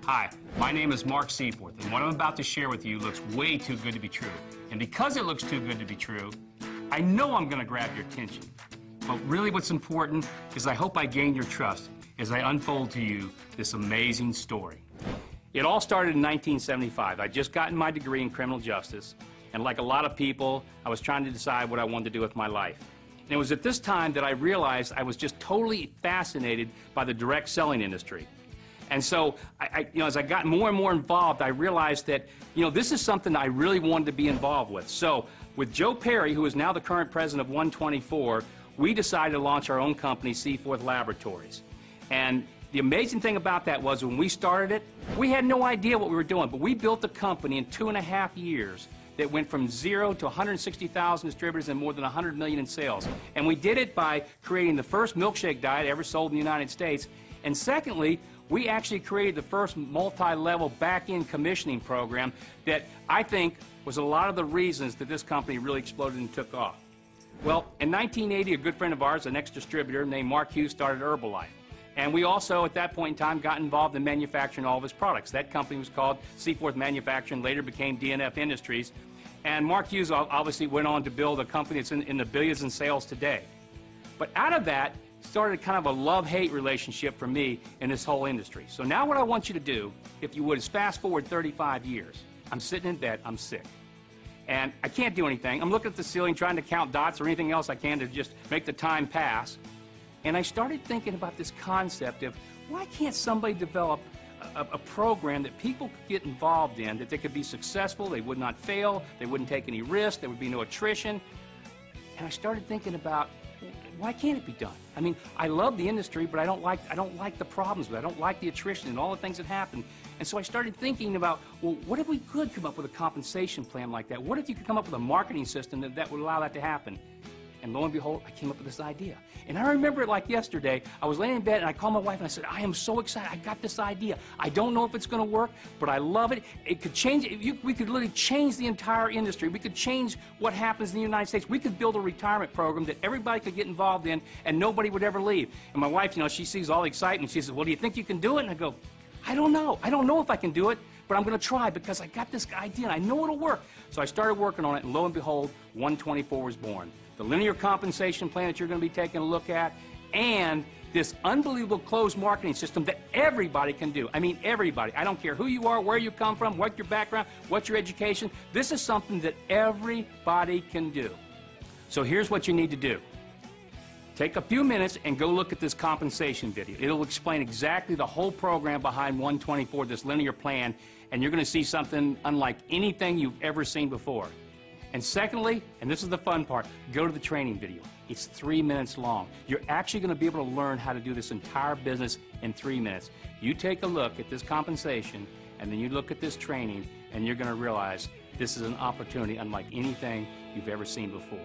Hi, my name is Mark Seaforth, and what I'm about to share with you looks way too good to be true. And because it looks too good to be true, I know I'm going to grab your attention. But really what's important is I hope I gain your trust as I unfold to you this amazing story. It all started in 1975. I'd just gotten my degree in criminal justice, and like a lot of people, I was trying to decide what I wanted to do with my life. And it was at this time that I realized I was just totally fascinated by the direct selling industry. And so, as I got more and more involved, I realized that, this is something I really wanted to be involved with. So, with Joe Perry, who is now the current president of 124, we decided to launch our own company, Seaforth Laboratories. And the amazing thing about that was when we started it, we had no idea what we were doing, but we built a company in 2.5 years that went from 0 to 160,000 distributors and more than 100 million in sales. And we did it by creating the first milkshake diet ever sold in the United States. And secondly, we actually created the first multi-level back-end commissioning program that I think was a lot of the reasons that this company really exploded and took off. Well, in 1980, a good friend of ours, an ex-distributor named Mark Hughes, started Herbalife. And we also, at that point in time, got involved in manufacturing all of his products. That company was called Seaforth Manufacturing, later became DNF Industries. And Mark Hughes obviously went on to build a company that's in the billions in sales today. But out of that, started kind of a love-hate relationship for me in this whole industry. So now what I want you to do, if you would, is fast forward 35 years. I'm sitting in bed, I'm sick. And I can't do anything. I'm looking at the ceiling trying to count dots or anything else I can to just make the time pass. And I started thinking about this concept of why can't somebody develop a program that people could get involved in, that they could be successful, they would not fail, they wouldn't take any risk, there would be no attrition. And I started thinking about, why can't it be done? I mean, I love the industry, but I don't like the problems with it. I don't like the attrition and all the things that happen. And so I started thinking about, well, what if we could come up with a compensation plan like that? What if you could come up with a marketing system that would allow that to happen? And lo and behold, I came up with this idea. And I remember it like yesterday. I was laying in bed and I called my wife and I said, I am so excited. I got this idea. I don't know if it's going to work, but I love it. It could change. We could literally change the entire industry. We could change what happens in the United States. We could build a retirement program that everybody could get involved in and nobody would ever leave. And my wife, she sees all the excitement. She says, well, do you think you can do it? And I go, I don't know. I don't know if I can do it, but I'm going to try because I got this idea and I know it'll work. So I started working on it, and lo and behold, 124 was born. The linear compensation plan that you're going to be taking a look at, and this unbelievable closed marketing system that everybody can do. I mean, everybody. I don't care who you are, where you come from, what your background, what your education. This is something that everybody can do. So here's what you need to do. Take a few minutes and go look at this compensation video. It'll explain exactly the whole program behind 124, this linear plan, and you're going to see something unlike anything you've ever seen before. And secondly, and this is the fun part, go to the training video. It's 3 minutes long. You're actually going to be able to learn how to do this entire business in 3 minutes. You take a look at this compensation, and then you look at this training, and you're going to realize this is an opportunity unlike anything you've ever seen before.